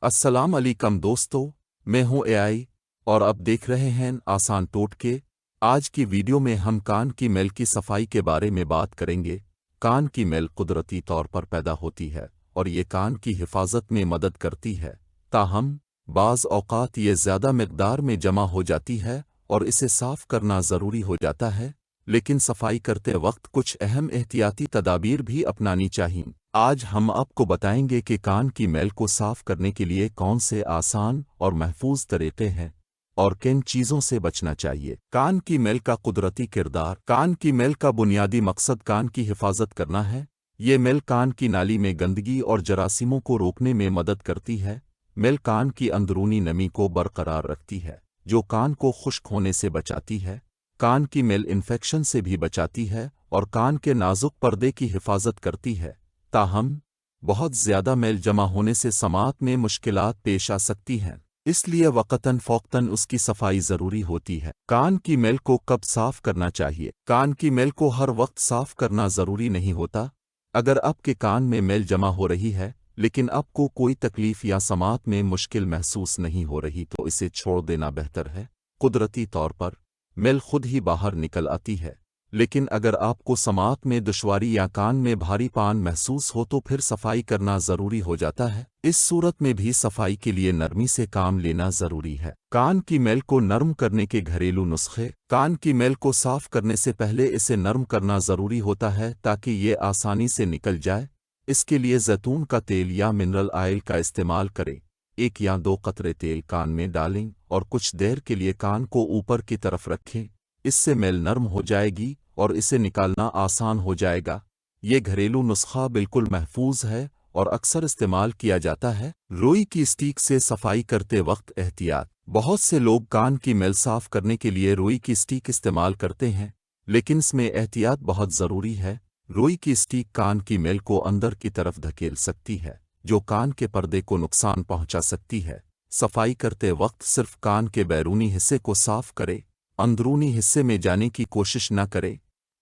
अस्सलाम अलैकुम दोस्तों, मैं हूं एआई और अब देख रहे हैं आसान टोटके। आज की वीडियो में हम कान की मैल की सफाई के बारे में बात करेंगे। कान की मैल कुदरती तौर पर पैदा होती है और ये कान की हिफाजत में मदद करती है। ताहम बाज़ औक़ात ये ज़्यादा मिक़दार में जमा हो जाती है और इसे साफ़ करना ज़रूरी हो जाता है, लेकिन सफाई करते वक्त कुछ अहम एहतियाती तदाबीर भी अपनानी चाहिए। आज हम आपको बताएंगे कि कान की मैल को साफ करने के लिए कौन से आसान और महफूज तरीके हैं और किन चीज़ों से बचना चाहिए। कान की मैल का कुदरती किरदार। कान की मैल का बुनियादी मकसद कान की हिफाजत करना है। ये मैल कान की नाली में गंदगी और जरासीमों को रोकने में मदद करती है। मैल कान की अंदरूनी नमी को बरकरार रखती है, जो कान को खुश्क होने से बचाती है। कान की मैल इन्फेक्शन से भी बचाती है और कान के नाजुक पर्दे की हिफाजत करती है। ताहम बहुत ज़्यादा मैल जमा होने से समाअत में मुश्किलात पेश आ सकती हैं, इसलिए वक़्तन फ़ौक़्तन उसकी सफाई ज़रूरी होती है। कान की मैल को कब साफ़ करना चाहिए? कान की मैल को हर वक्त साफ़ करना ज़रूरी नहीं होता। अगर आपके कान में मैल जमा हो रही है लेकिन आपको कोई तकलीफ़ या समाअत में मुश्किल महसूस नहीं हो रही तो इसे छोड़ देना बेहतर है। कुदरती तौर पर मैल खुद ही बाहर निकल आती है, लेकिन अगर आपको समाअत में दुश्वारी या कान में भारीपन महसूस हो तो फिर सफाई करना ज़रूरी हो जाता है। इस सूरत में भी सफाई के लिए नरमी से काम लेना ज़रूरी है। कान की मैल को नरम करने के घरेलू नुस्खे। कान की मैल को साफ करने से पहले इसे नरम करना ज़रूरी होता है ताकि ये आसानी से निकल जाए। इसके लिए जैतून का तेल या मिनरल ऑयल का इस्तेमाल करें। 1 या 2 कतरे तेल कान में डालें और कुछ देर के लिए कान को ऊपर की तरफ रखें। इससे मैल नरम हो जाएगी और इसे निकालना आसान हो जाएगा। ये घरेलू नुस्खा बिल्कुल महफूज है और अक्सर इस्तेमाल किया जाता है। रुई की स्टिक से सफाई करते वक्त एहतियात। बहुत से लोग कान की मैल साफ करने के लिए रुई की स्टिक इस्तेमाल करते हैं, लेकिन इसमें एहतियात बहुत ज़रूरी है। रुई की स्टिक कान की मैल को अंदर की तरफ धकेल सकती है, जो कान के पर्दे को नुकसान पहुंचा सकती है। सफाई करते वक्त सिर्फ कान के बैरूनी हिस्से को साफ करें, अंदरूनी हिस्से में जाने की कोशिश न करें।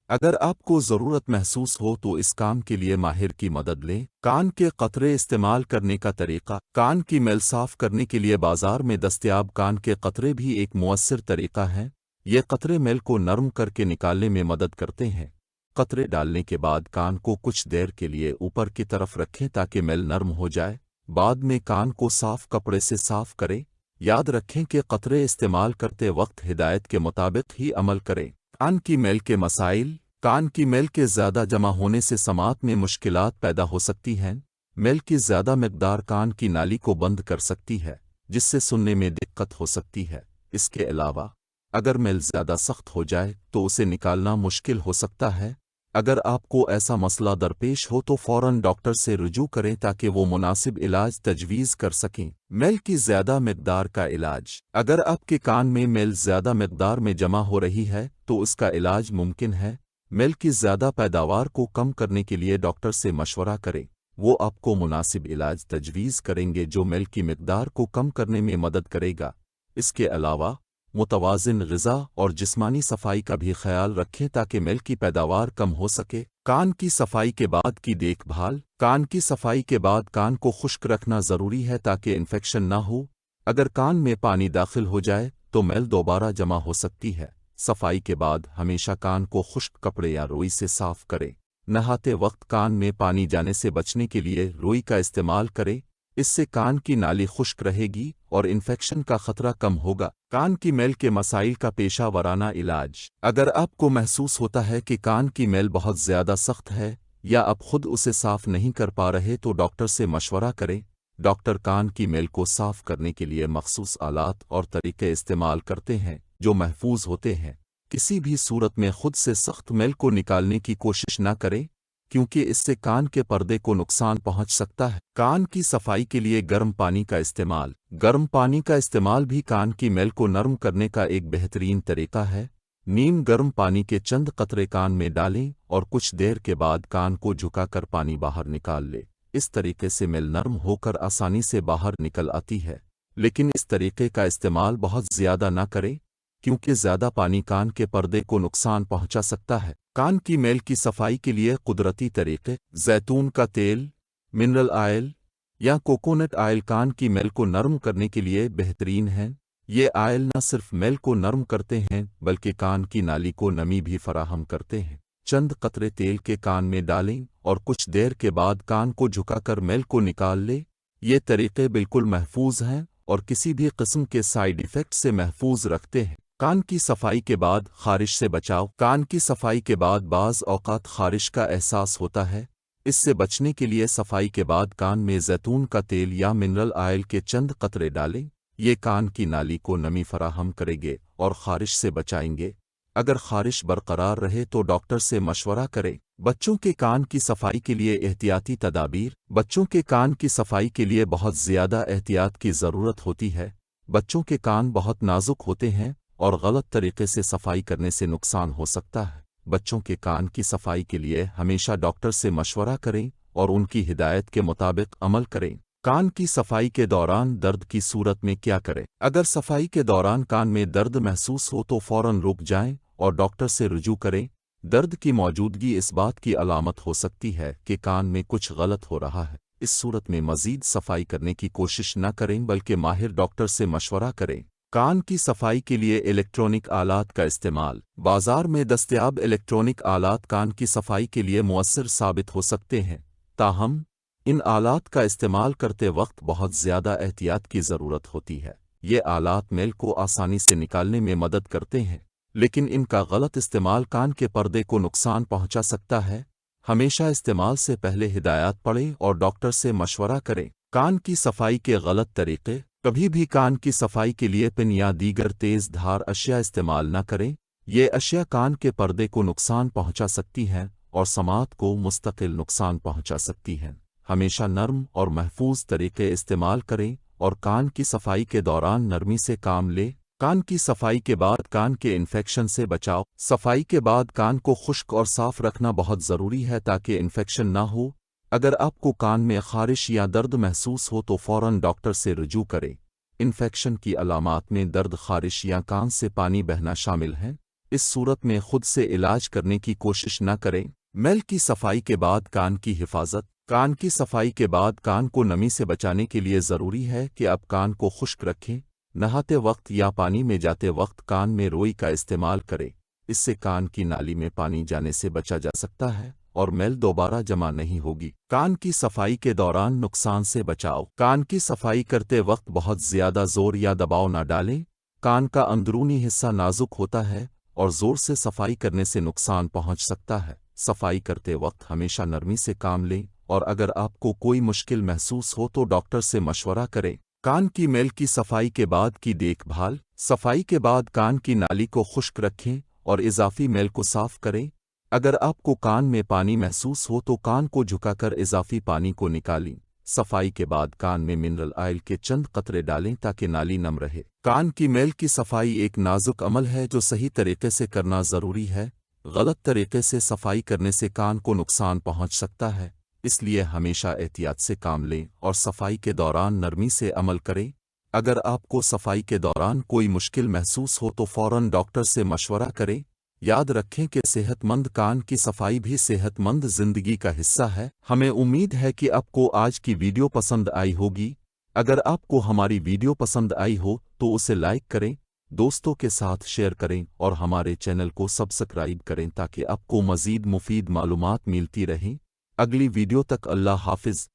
अगर आपको ज़रूरत महसूस हो तो इस काम के लिए माहिर की मदद लें। कान के कतरे इस्तेमाल करने का तरीका। कान की मैल साफ करने के लिए बाजार में दस्तयाब कान के कतरे भी एक मुअस्सिर तरीका है। ये कतरे मैल को नरम करके निकालने में मदद करते हैं। कतरे डालने के बाद कान को कुछ देर के लिए ऊपर की तरफ रखें ताकि मैल नरम हो जाए। बाद में कान को साफ कपड़े से साफ करें। याद रखें कि कतरे इस्तेमाल करते वक्त हिदायत के मुताबिक ही अमल करें। कान की मैल के मसाइल। कान की मैल के ज़्यादा जमा होने से समाअत में मुश्किलात पैदा हो सकती हैं। मैल की ज़्यादा मिक़दार कान की नाली को बंद कर सकती है, जिससे सुनने में दिक्कत हो सकती है। इसके अलावा अगर मैल ज़्यादा सख्त हो जाए तो उसे निकालना मुश्किल हो सकता है। अगर आपको ऐसा मसला दरपेश हो तो फ़ौरन डॉक्टर से रुजू करें ताकि वो मुनासिब इलाज तजवीज़ कर सकें। मैल की ज़्यादा मिक़दार का इलाज। अगर आपके कान में मैल ज़्यादा मिक़दार में जमा हो रही है तो उसका इलाज मुमकिन है। मैल की ज़्यादा पैदावार को कम करने के लिए डॉक्टर से मशवरा करें। वो आपको मुनासिब इलाज तजवीज़ करेंगे जो मैल की मिक़दार को कम करने में मदद करेगा। इसके अलावा मुतवाज़िन ग़िज़ा और जिस्मानी सफाई का भी ख्याल रखें ताकि मैल की पैदावार कम हो सके। कान की सफाई के बाद की देखभाल। कान की सफाई के बाद कान को खुश्क रखना ज़रूरी है ताकि इन्फेक्शन ना हो। अगर कान में पानी दाखिल हो जाए तो मैल दोबारा जमा हो सकती है। सफाई के बाद हमेशा कान को खुश्क कपड़े या रुई से साफ करें। नहाते वक्त कान में पानी जाने से बचने के लिए रुई का इस्तेमाल करें। इससे कान की नाली खुश्क रहेगी और इन्फेक्शन का खतरा कम होगा। कान की मैल के मसाइल का पेशा वराना इलाज। अगर आपको महसूस होता है कि कान की मैल बहुत ज़्यादा सख्त है या आप खुद उसे साफ नहीं कर पा रहे तो डॉक्टर से मशवरा करें। डॉक्टर कान की मैल को साफ करने के लिए मखसूस आलात और तरीके इस्तेमाल करते हैं जो महफूज होते हैं। किसी भी सूरत में खुद से सख्त मैल को निकालने की कोशिश न करें, क्योंकि इससे कान के पर्दे को नुकसान पहुंच सकता है। कान की सफाई के लिए गर्म पानी का इस्तेमाल। गर्म पानी का इस्तेमाल भी कान की मैल को नरम करने का एक बेहतरीन तरीका है। नीम गर्म पानी के चंद कतरे कान में डालें और कुछ देर के बाद कान को झुकाकर पानी बाहर निकाल लें। इस तरीके से मैल नरम होकर आसानी से बाहर निकल आती है, लेकिन इस तरीके का इस्तेमाल बहुत ज़्यादा ना करें, क्योंकि ज़्यादा पानी कान के पर्दे को नुकसान पहुंचा सकता है। कान की मैल की सफाई के लिए कुदरती तरीके। जैतून का तेल, मिनरल ऑयल, या कोकोनट ऑयल कान की मेल को नरम करने के लिए बेहतरीन है। ये ऑयल न सिर्फ मेल को नरम करते हैं बल्कि कान की नाली को नमी भी फराहम करते हैं। चंद कतरे तेल के कान में डालें और कुछ देर के बाद कान को झुकाकर मेल को निकाल लें। ये तरीके बिल्कुल महफूज हैं और किसी भी किस्म के साइड इफ़ेक्ट से महफूज रखते हैं। कान की सफाई के बाद खारिश से बचाव। कान की सफाई के बाद बाज़ औक़ात खारिश का एहसास होता है। इससे बचने के लिए सफाई के बाद कान में जैतून का तेल या मिनरल ऑयल के चंद कतरे डालें। ये कान की नाली को नमी फराहम करेंगे और खारिश से बचाएंगे। अगर खारिश बरकरार रहे तो डॉक्टर से मशवरा करें। बच्चों के कान की सफाई के लिए एहतियाती तदाबीर। बच्चों के कान की सफाई के लिए बहुत ज़्यादा एहतियात की ज़रूरत होती है। बच्चों के कान बहुत नाजुक होते हैं और गलत तरीके से सफाई करने से नुकसान हो सकता है। बच्चों के कान की सफाई के लिए हमेशा डॉक्टर से मशवरा करें और उनकी हिदायत के मुताबिक अमल करें। कान की सफाई के दौरान दर्द की सूरत में क्या करें? अगर सफाई के दौरान कान में दर्द महसूस हो तो फौरन रुक जाएं और डॉक्टर से रुजू करें। दर्द की मौजूदगी इस बात की अलामत हो सकती है कि कान में कुछ गलत हो रहा है। इस सूरत में मज़ीद सफाई करने की कोशिश न करें बल्कि माहिर डॉक्टर से मशवरा करें। कान की सफाई के लिए इलेक्ट्रॉनिक आलात का इस्तेमाल। बाजार में दस्तयाब इलेक्ट्रॉनिक आलात कान की सफाई के लिए मुअस्सिर साबित हो सकते हैं, ताहम इन आलात का इस्तेमाल करते वक्त बहुत ज़्यादा एहतियात की ज़रूरत होती है। ये आलात मेल को आसानी से निकालने में मदद करते हैं, लेकिन इनका गलत इस्तेमाल कान के पर्दे को नुकसान पहुंचा सकता है। हमेशा इस्तेमाल से पहले हिदायत पढ़ें और डॉक्टर से मशवरा करें। कान की सफाई के गलत तरीके। कभी भी कान की सफाई के लिए पिन या दीगर तेज़ धार अशिया इस्तेमाल न करें। ये अशिया कान के पर्दे को नुकसान पहुंचा सकती हैं और समात को मुस्तकिल नुकसान पहुंचा सकती हैं। हमेशा नर्म और महफूज तरीके इस्तेमाल करें और कान की सफाई के दौरान नरमी से काम लें। कान की सफाई के बाद कान के इन्फेक्शन से बचाव। सफाई के बाद कान को खुश्क और साफ रखना बहुत ज़रूरी है ताकि इन्फेक्शन ना हो। अगर आपको कान में खारिश या दर्द महसूस हो तो फौरन डॉक्टर से रुजू करें। इन्फेक्शन की अलामात में दर्द, खारिश या कान से पानी बहना शामिल हैं। इस सूरत में खुद से इलाज करने की कोशिश न करें। मेल की सफाई के बाद कान की हिफाजत। कान की सफाई के बाद कान को नमी से बचाने के लिए ज़रूरी है कि आप कान को खुश्क रखें। नहाते वक्त या पानी में जाते वक्त कान में रोई का इस्तेमाल करें। इससे कान की नाली में पानी जाने से बचा जा सकता है और मेल दोबारा जमा नहीं होगी। कान की सफाई के दौरान नुकसान से बचाव। कान की सफाई करते वक्त बहुत ज़्यादा ज़ोर या दबाव न डालें। कान का अंदरूनी हिस्सा नाजुक होता है और ज़ोर से सफाई करने से नुकसान पहुंच सकता है। सफाई करते वक्त हमेशा नरमी से काम लें और अगर आपको कोई मुश्किल महसूस हो तो डॉक्टर से मशवरा करें। कान की मेल की सफाई के बाद की देखभाल। सफाई के बाद कान की नाली को खुश्क रखें और इजाफी मेल को साफ करें। अगर आपको कान में पानी महसूस हो तो कान को झुकाकर इजाफी पानी को निकालें। सफाई के बाद कान में मिनरल ऑयल के चंद कतरे डालें ताकि नाली नम रहे। कान की मेल की सफाई एक नाजुक अमल है जो सही तरीके से करना ज़रूरी है। गलत तरीके से सफाई करने से कान को नुकसान पहुंच सकता है, इसलिए हमेशा एहतियात से काम लें और सफाई के दौरान नरमी से अमल करें। अगर आपको सफाई के दौरान कोई मुश्किल महसूस हो तो फौरन डॉक्टर से मशवरा करें। याद रखें कि सेहतमंद कान की सफाई भी सेहतमंद ज़िंदगी का हिस्सा है। हमें उम्मीद है कि आपको आज की वीडियो पसंद आई होगी। अगर आपको हमारी वीडियो पसंद आई हो तो उसे लाइक करें, दोस्तों के साथ शेयर करें और हमारे चैनल को सब्सक्राइब करें ताकि आपको मज़ीद मुफीद मालूमात मिलती रहें। अगली वीडियो तक अल्लाह हाफिज़।